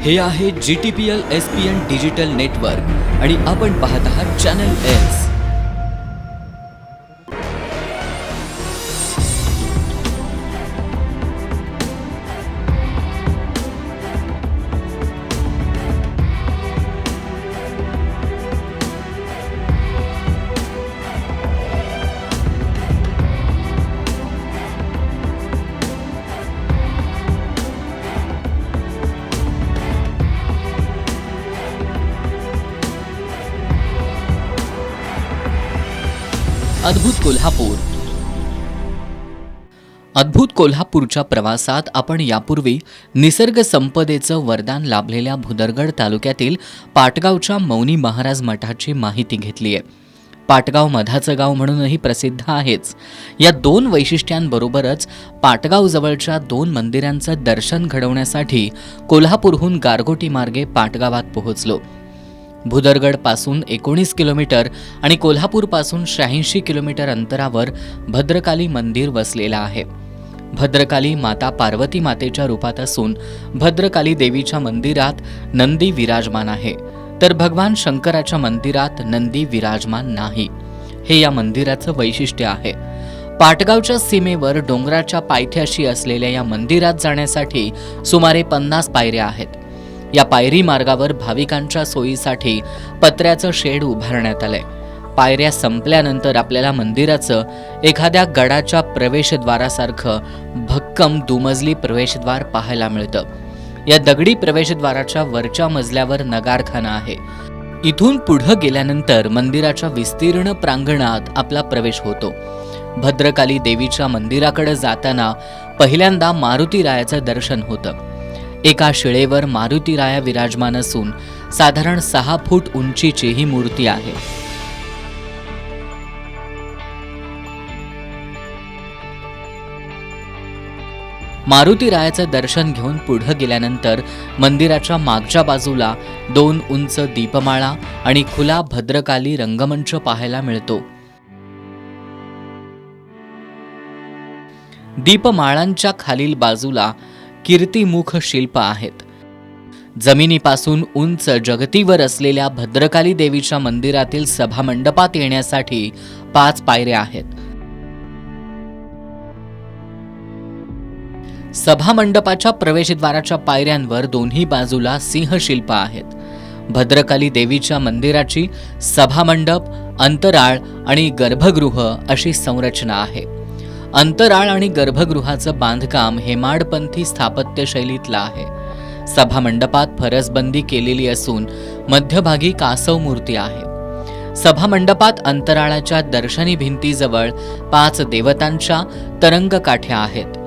हे आहे GTPL SPN digital network आणि आपण पाहत आहात चॅनल एस. अद्भुत कोल्हापूर. अद्भुत कोल्हापूरच्या प्रवासात आपण यापूर्वी निसर्ग संपदेचं वरदान लाभलेल्या भुदरगड तालुक्यातील पाटगावच्या मौनी महाराज मठाची माहिती घेतली आहे. पाटगाव मधाचं गाव म्हणूनही प्रसिद्ध आहेच. या दोन वैशिष्ट्यांबरोबरच पाटगाव जवळच्या दोन मंदिरांचं दर्शन घडवण्यासाठी कोल्हापूरहून गारगोटी मार्गे पाटगावात पोहोचलो. भुदरगड पासून 19 किलोमीटर आणि कोल्हापूर पासून 86 किलोमीटर अंतरावर भद्रकाली मंदिर वसलेलं आहे. भद्रकाली माता पार्वती मातेच्या रूपात असून भद्रकाली देवीच्या मंदिरात नंदी विराजमान आहे, तर भगवान शंकराच्या मंदिरात नंदी विराजमान नाही. हे या मंदिराचं वैशिष्ट्य आहे. पाटगावच्या सीमेवर डोंगराच्या पायथ्याशी असलेल्या या मंदिरात जाण्यासाठी सुमारे 50 पायऱ्या आहेत. या पायरी मार्गावर भाविकांच्या सोयीसाठी पत्र्याचं शेड उभारण्यात आलंय. पायऱ्या संपल्यानंतर आपल्याला मंदिराचं एखाद्या गडाच्या प्रवेशद्वारासारखं भक्कम दुमजली प्रवेशद्वार पाहायला मिळतं. या दगडी प्रवेशद्वाराच्या वरच्या मजल्यावर नगारखाना आहे. इथून पुढे गेल्यानंतर मंदिराच्या विस्तीर्ण प्रांगणात आपला प्रवेश होतो. भद्रकाली देवीच्या मंदिराकडे जाताना पहिल्यांदा मारुतीरायाचं दर्शन होतं. एका शिळेवर मारुतीराया विराजमान असून साधारण 6 फूट उंचीची ही मूर्ती आहे. मारुतीरायाचं दर्शन घेऊन पुढे गेल्यानंतर मंदिराच्या मागच्या बाजूला 2 उंच दीपमाळा आणि खुला भद्रकाली रंगमंच पाहायला मिळतो. दीपमाळांच्या खालील बाजूला कीर्तिमुख शिल्प आहेत. जमिनीपासून उंच जगतीवर असलेल्या भद्रकाली देवीच्या मंदिरातील सभामंडपात येण्यासाठी 5 पायऱ्या आहेत. सभामंडपाच्या प्रवेशद्वाराच्या पायऱ्यांवर दोन्ही बाजूला सिंहशिल्प आहेत. भद्रकाली देवीच्या मंदिराची सभामंडप, अंतराळ आणि गर्भगृह अशी संरचना आहे. अंतराळ आणि गर्भगृहाचं बांधकाम हेमाडपंथी स्थापत्य शैलीतलं आहे. सभामंडपात फरसबंदी केलेली असून मध्यभागी कासव मूर्ती आहे. सभामंडपात अंतराळाच्या दर्शनी भिंतीजवळ 5 देवतांच्या तरंगकाठ्या आहेत.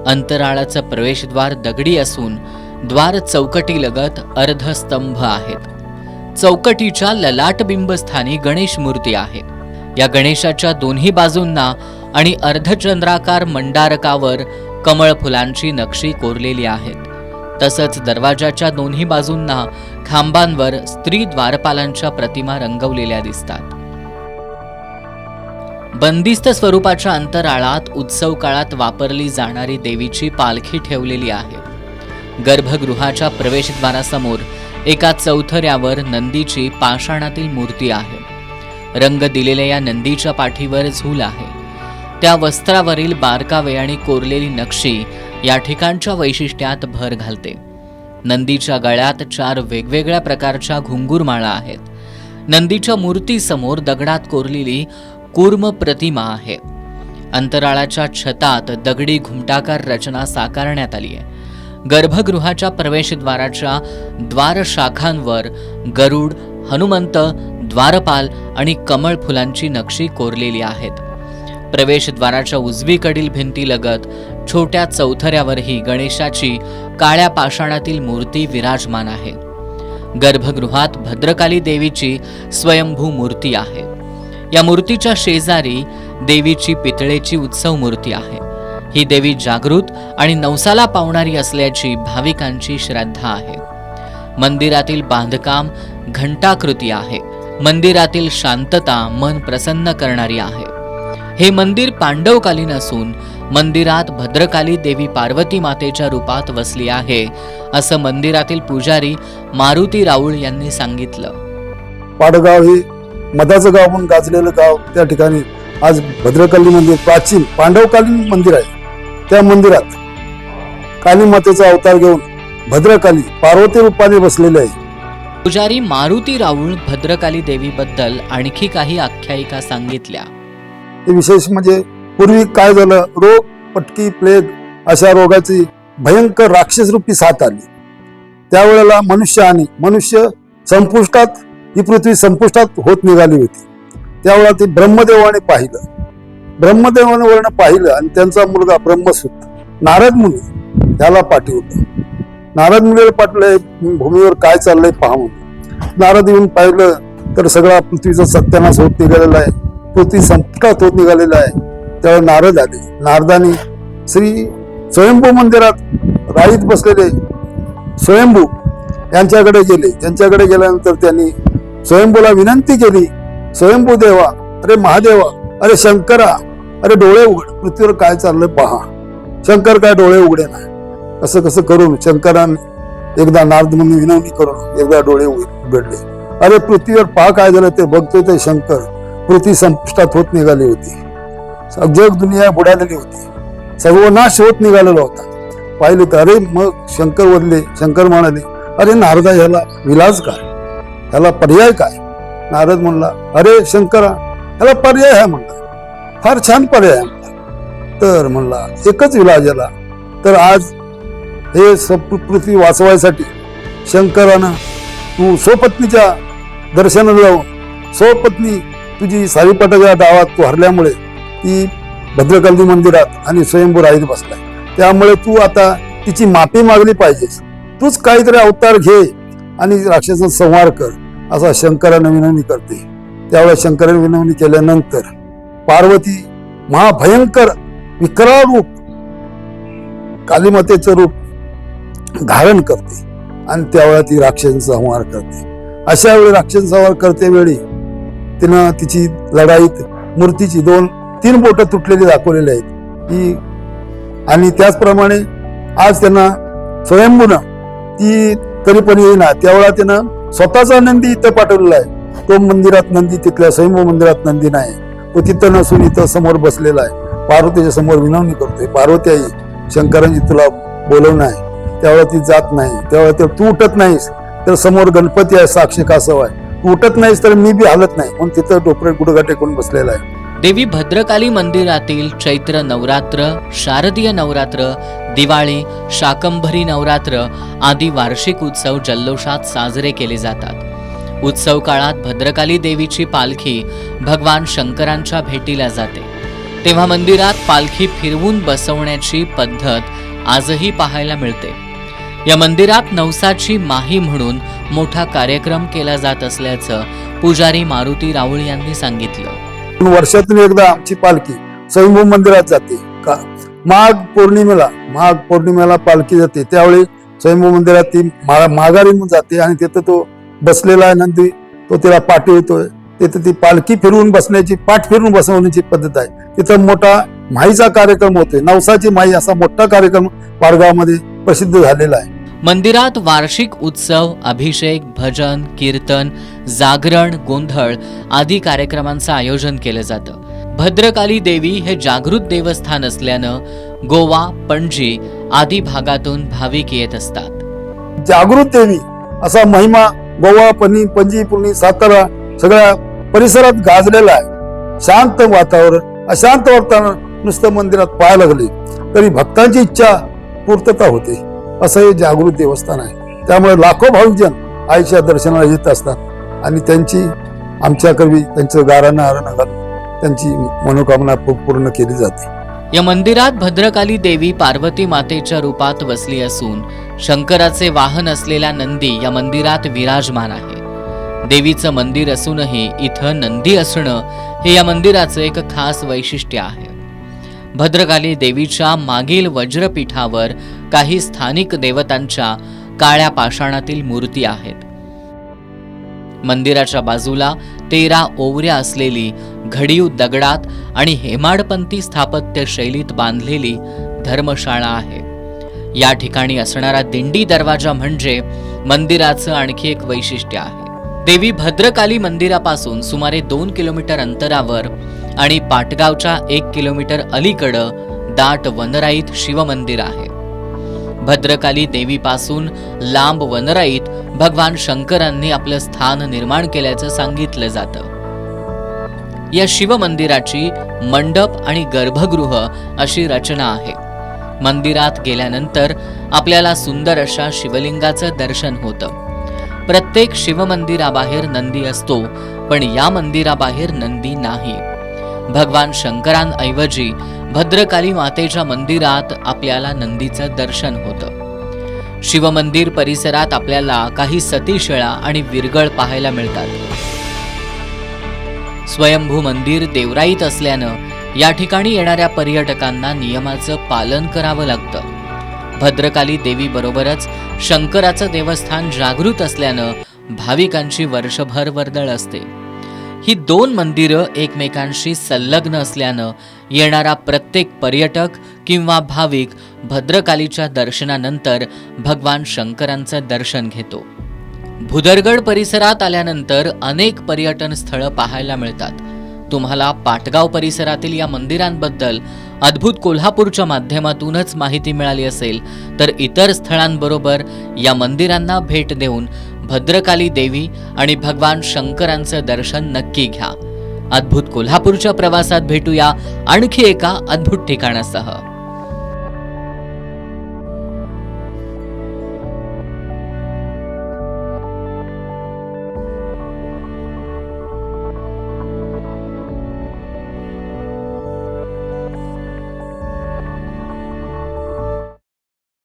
अंतराळाचं प्रवेशद्वार दगडी असून द्वार चौकटीलगत अर्धस्तंभ आहेत. चौकटीच्या ललाटबिंबस्थानी गणेश मूर्ती आहे. या गणेशाच्या दोन्ही बाजूंना आणि अर्धचंद्राकार मंडारकावर कमळ फुलांची नक्षी कोरलेली आहेत. तसंच दरवाजाच्या दोन्ही बाजूंना खांबांवर स्त्री द्वारपालांच्या प्रतिमा रंगवलेल्या दिसतात. बंदिस्त स्वरूपाच्या अंतराळात उत्सव काळात वापरली जाणारी देवीची पालखी ठेवलेली आहे. गर्भगृहाच्या प्रवेशद्वारासमोर एका चौथऱ्यावर नंदीची पाषाणातील मूर्ती आहे. रंग दिलेल्या या नंदीच्या पाठीवर झूल आहे. त्या वस्त्रावरील बारकावे आणि कोरलेली नक्षी या ठिकाणच्या वैशिष्ट्यात भर घालते. नंदीच्या गळ्यात 4 वेगवेगळ्या प्रकारच्या घुंगूरमाळा आहेत. नंदीच्या मूर्तीसमोर दगडात कोरलेली कूर्म प्रतिमा आहे. अंतराळाच्या छतात दगडी घुमटाकार रचना साकारण्यात आली आहे. गर्भगृहाच्या प्रवेशद्वाराच्या द्वारशाखांवर गरुड, हनुमंत, द्वारपाल आणि कमळ फुलांची नक्षी कोरलेली आहेत. प्रवेशद्वाराच्या उजवीकडील भिंतीलगत छोट्या चौथऱ्यावरही गणेशाची काळ्या पाषाणातील मूर्ती विराजमान आहे. गर्भगृहात भद्रकाली देवीची स्वयंभू मूर्ती आहे. या मूर्तीच्या शेजारी देवीची पितळेची उत्सव मूर्ती आहे. ही देवी जागृत आणि नवसाला पावणारी असल्याची भाविकांची श्रद्धा आहे. मंदिरातील बांधकाम घंटाकृती आहे. मंदिरातील शांतता मन प्रसन्न करणारी आहे. हे मंदिर पांडवकालीन असून मंदिरात भद्रकाली देवी पार्वती मातेच्या रूपात वसली आहे, असं मंदिरातील पुजारी मारुती राऊळ यांनी सांगितलं. पाडगाव हे मधाचं गाव म्हणून गाजलेलं गाव, त्या ठिकाणी आज भद्रकाली मंदिर प्राचीन पांडवकालीन मंदिर आहे. त्या मंदिरात काली मातेचा अवतार घेऊन भद्रकाली पार्वती रूपाने बसलेले आहे. पुजारी मारुती राऊळ भद्रकाली देवीबद्दल आणखी काही आख्यायिका सांगितल्या. हे विशेष म्हणजे पूर्वी काय झालं, रोग, पटकी, प्लेग अशा रोगाची भयंकर राक्षसरूपी साथ आली. त्यावेळेला मनुष्य संपुष्टात, ही पृथ्वी संपुष्टात होत निघाली होती. त्यावेळेला ते ब्रह्मदेवाने पाहिलं आणि त्यांचा मुलगा ब्रह्मसूत नारद मुनी त्याला पाठवलं. नारद मुनीला पाठवलं, भूमीवर काय चाललंय पहा म्हणून. नारद येऊन पाहिलं तर सगळा पृथ्वीचा सत्यानाश होत निघालेला आहे, पृथ्वी संपुष्टात होत निघालेला आहे. त्यावेळेला नारद आले. नारदानी श्री स्वयंभू मंदिरात राईत बसलेले स्वयंभू यांच्याकडे गेले. त्यांच्याकडे गेल्यानंतर त्यांनी स्वयंभूला विनंती केली, स्वयंभू देवा, अरे महादेवा, अरे शंकरा, अरे डोळे उघड, पृथ्वीवर काय चाललंय पहा. शंकर काय डोळे उघडे नाही. असं कसं करून शंकराने एकदा नारद मुनी विनवणी करून एकदा डोळे उघडले. अरे पृथ्वीवर पहा काय झालं ते बघतोय. ते शंकर, पृथ्वी संपुष्टात होत निघाली होती, जग दुनिया बुडालेली होती, सर्वनाश होत निघालेला होता. पाहिले तर अरे, मग शंकर वरले. शंकर म्हणाले, अरे नारदा, ह्याला विलाज काय, ह्याला पर्याय काय. नारद म्हणला, अरे शंकरा, ह्याला पर्याय आहे म्हणला, फार छान पर्याय आहे म्हणला. तर म्हणला एकच विलाज याला. तर आज हे पृथ्वी वाचवायसाठी शंकरानं तू स्वपत्नीच्या दर्शनाला जाऊन, स्वपत्नी तुझी सारीपाटाच्या डावात तू हरल्यामुळे ती भद्रकाली मंदिरात आणि स्वयंभू राईत बसलाय. त्यामुळे तू आता तिची माफी मागली पाहिजेस. तूच काहीतरी अवतार घे आणि राक्षसाचा संहार कर, असा शंकराने विनवणी करते. त्यावेळेस शंकराने विनवणी केल्यानंतर पार्वती महाभयंकर विकराळ रूप, कालीमातेचं रूप धारण करते आणि त्यावेळेला ती राक्षसांचा संहार करते. अशा वेळी राक्षस संहार करते वेळी तिनं तिची लढाईत मूर्तीची 2-3 बोटं तुटलेली दाखवलेली आहेत ती. आणि त्याचप्रमाणे आज त्यांना स्वयंभूनं ती तरी पण येईना, त्यावेळेला त्यानं स्वतःचा नंदी इथं पाठवलेला आहे. तो मंदिरात नंदी, तिथल्या स्वयंभू मंदिरात नंदी नाही, तो तिथं नसून इथं समोर बसलेला आहे. पार्वतीच्या समोर विनवणी करतोय, पार्वती आई, शंकरांनी तुला बोलवणं आहे. त्यावेळेला ती जात नाही. त्यावेळेला तू उठत नाहीस तर समोर गणपती आहे, साक्षी कासव आहे, तू उठत नाहीस तर मी बी हालत नाही, म्हणून तिथं डोपरे गुडघा टेकून बसलेला आहे. देवी भद्रकाली मंदिरातील चैत्र नवरात्र, शारदीय नवरात्र, दिवाळी, शाकंभरी नवरात्र आदी वार्षिक उत्सव जल्लोषात साजरे केले जातात. उत्सव काळात भद्रकाली देवीची पालखी भगवान शंकरांच्या भेटीला जाते. तेव्हा मंदिरात पालखी फिरवून बसवण्याची पद्धत आजही पाहायला मिळते. या मंदिरात नवसाची माही म्हणून मोठा कार्यक्रम केला जात असल्याचं पुजारी मारुती राऊळ यांनी सांगितलं. वर्षातून एकदा आमची पालखी स्वयंभू मंदिरात जाते. का माघ पौर्णिमेला पालखी जाते. त्यावेळी स्वयंभू मंदिरात ती माघारी जाते आणि तिथं तो बसलेला आहे नंदी, तो तिला पाठवतोय. तिथे ती पालखी फिरवून बसण्याची, पाठ फिरून बसवण्याची पद्धत आहे. तिथं मोठा माईचा कार्यक्रम होतोय, नवसाची माई असा मोठा कार्यक्रम पाडगावमध्ये प्रसिद्ध झालेला आहे. मंदिरात वार्षिक उत्सव, अभिषेक, भजन, कीर्तन, जागरण, गोंधळ आदी कार्यक्रमांचं आयोजन केलं जातं. भद्रकाली देवी हे जागृत देवस्थान असल्यानं गोवा, पणजी आदी भागातून भाविक येत असतात. जागृत देवी असा महिमा गोवा, पणजी, पुणे, सातारा सगळ्या परिसरात गाजलेला आहे. शांत वातावरण, अशांत वातावरण नुसतं मंदिरात पाहायला लागले तरी भक्तांची इच्छा पूर्तता होते, असं हे जागृत देवस्थान आहे. त्यामुळे लाखो भाविकजन आईच्या दर्शनाला येत असतात आणि त्यांची आमच्याकरवी त्यांचं गाराणं आरणं घालून त्यांची मनोकामना पूर्ण केली जाते. या मंदिरात भद्रकाली देवी पार्वती मातेच्या रूपात वसली असून शंकराचे वाहन असलेला नंदी या मंदिरात विराजमान आहे. देवीचं मंदिर असूनही इथं नंदी असणं हे या मंदिराचं एक खास वैशिष्ट्य आहे. भद्रकाली देवीच्या मागील वज्रपीठावर काही स्थानिक देवतांच्या काळ्या पाषाणातील मूर्ती आहेत. मंदिराच्या बाजूला 13 ओवऱ्या असलेली घडीव दगडात आणि हेमाडपंथी स्थापत्य शैलीत बांधलेली धर्मशाळा आहे. या ठिकाणी असणारा दिंडी दरवाजा म्हणजे मंदिराचं आणखी एक वैशिष्ट्य आहे. देवी भद्रकाली मंदिरापासून सुमारे 2 किलोमीटर अंतरावर आणि पाटगावच्या 1 किलोमीटर अलीकडं दाट वनराईत शिवमंदिर आहे. भद्रकाली देवीपासून लांब वनराईत भगवान शंकरांनी आपलं स्थान निर्माण केल्याचं सांगितलं जातं. या शिवमंदिराची मंडप आणि गर्भगृह अशी रचना आहे. मंदिरात गेल्यानंतर आपल्याला सुंदर अशा शिवलिंगाचं दर्शन होतं. प्रत्येक शिवमंदिराबाहेर नंदी असतो, पण या मंदिराबाहेर नंदी नाही. भगवान शंकरांऐवजी भद्रकाली मातेच्या मंदिरात आपल्याला नंदीचं दर्शन होतं. शिवमंदिर परिसरात आपल्याला काही सतीशिळा आणि विरगळ पाहायला मिळतात. स्वयंभू मंदिर देवराईत असल्यानं या ठिकाणी येणाऱ्या पर्यटकांना नियमाचं पालन करावं लागतं. भद्रकाली देवी बरोबरच शंकराचं देवस्थान जागृत असल्यानं भाविकांची वर्षभर वर्दळ असते. ही 2 मंदिरं एकमेकांशी संलग्न असल्यानं येणारा प्रत्येक पर्यटक किंवा भाविक भद्रकालीच्या दर्शनानंतर भगवान शंकरांचं दर्शन घेतो. भुदरगड परिसरात आल्यानंतर अनेक पर्यटन स्थळं पाहायला मिळतात. तुम्हाला पाटगाव परिसरातील या मंदिरांबद्दल अद्भुत कोल्हापूरच्या माध्यमातूनच माहिती मिळाली असेल, तर इतर स्थळांबरोबर या मंदिरांना भेट देऊन भद्रकाली देवी आणि भगवान शंकरांचं दर्शन नक्की घ्या. अद्भुत कोल्हापूरच्या प्रवासात भेटूया आणखी एका अद्भुत ठिकाणासह.